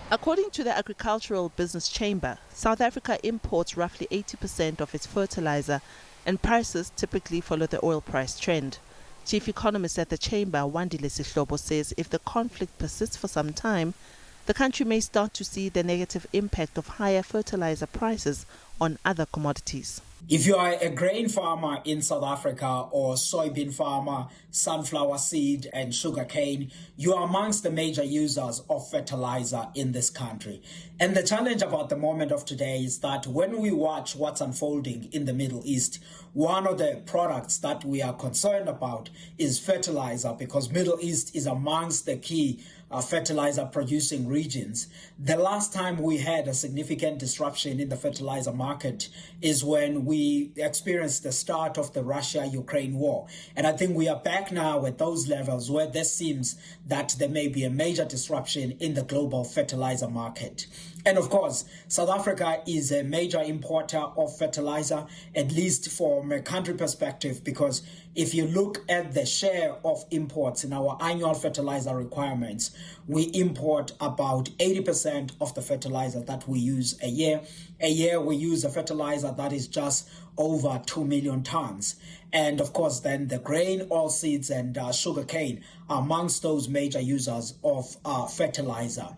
According to the Agricultural Business Chamber, South Africa imports roughly 80% of its fertilizer, and prices typically follow the oil price trend. Chief economist at the chamber, Wandile Sihlobo, says if the conflict persists for some time, the country may start to see the negative impact of higher fertilizer prices on other commodities. If you are a grain farmer in South Africa or soybean farmer, sunflower seed and sugarcane, you are amongst the major users of fertilizer in this country. And the challenge about the moment of today is that when we watch what's unfolding in the Middle East, one of the products that we are concerned about is fertilizer, because Middle East is amongst the key fertilizer producing regions. The last time we had a significant disruption in the fertilizer market is when we experienced the start of the Russia-Ukraine war. And I think we are back now at those levels where there seems that there may be a major disruption in the global fertilizer market. And of course, South Africa is a major importer of fertilizer, at least from a country perspective, because if you look at the share of imports in our annual fertilizer requirements, we import about 80% of the fertilizer that we use a year. A year we use a fertilizer that is just over 2 million tons. And of course, then the grain, oilseeds and sugarcane are amongst those major users of fertilizer.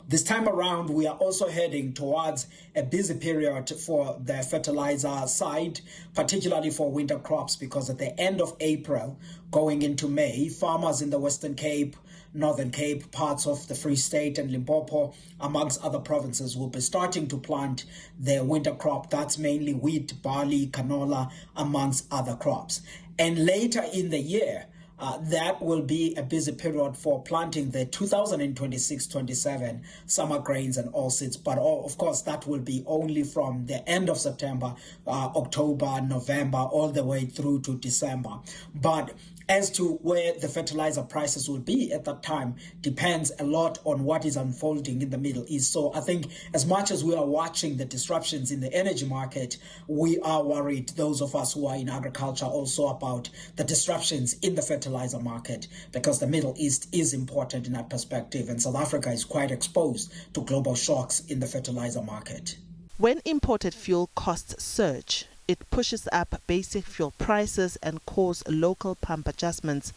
This time around, we are also heading towards a busy period for the fertilizer side, particularly for winter crops, because at the end of April, going into May, farmers in the Western Cape, Northern Cape, parts of the Free State and Limpopo, amongst other provinces, will be starting to plant their winter crop. That's mainly wheat, barley, canola, amongst other crops. And later in the year, that will be a busy period for planting the 2026-27 summer grains and oilseeds. But of course, that will be only from the end of September, October, November, all the way through to December. But as to where the fertilizer prices will be at that time depends a lot on what is unfolding in the Middle East. So I think as much as we are watching the disruptions in the energy market, we are worried, those of us who are in agriculture, also about the disruptions in the fertilizer market, because the Middle East is important in that perspective, and South Africa is quite exposed to global shocks in the fertilizer market. When imported fuel costs surge, it pushes up basic fuel prices and causes local pump adjustments.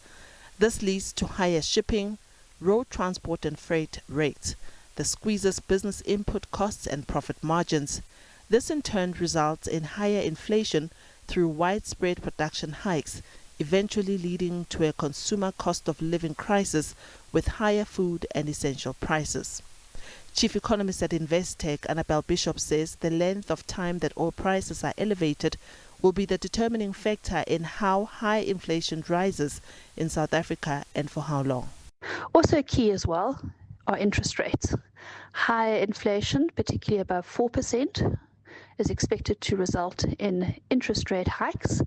This leads to higher shipping, road transport and freight rates. This squeezes business input costs and profit margins. This in turn results in higher inflation through widespread production hikes, eventually leading to a consumer cost of living crisis with higher food and essential prices. Chief economist at Investec, Annabelle Bishop, says the length of time that oil prices are elevated will be the determining factor in how high inflation rises in South Africa and for how long. Also key as well are interest rates. Higher inflation, particularly above 4%, is expected to result in interest rate hikes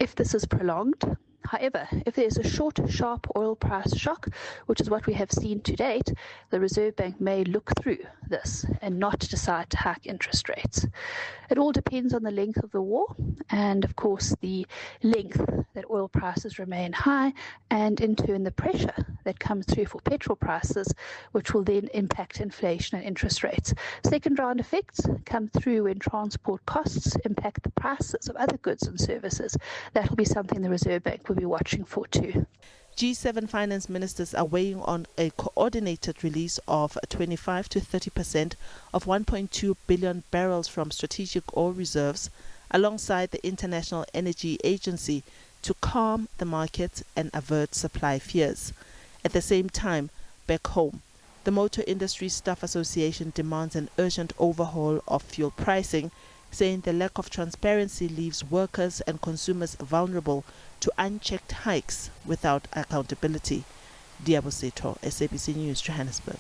if this is prolonged. However, if there is a short, sharp oil price shock, which is what we have seen to date, the Reserve Bank may look through this and not decide to hike interest rates. It all depends on the length of the war and, of course, the length that oil prices remain high, and in turn the pressure that comes through for petrol prices, which will then impact inflation and interest rates. Second round effects come through when transport costs impact the prices of other goods and services. That will be something the Reserve Bank will be watching for too. G7 finance ministers are weighing on a coordinated release of 25 to 30% of 1.2 billion barrels from strategic oil reserves alongside the International Energy Agency to calm the market and avert supply fears. At the same time, back home, the Motor Industry Staff Association demands an urgent overhaul of fuel pricing, saying the lack of transparency leaves workers and consumers vulnerable to unchecked hikes without accountability. Diabo Seto, SABC News, Johannesburg.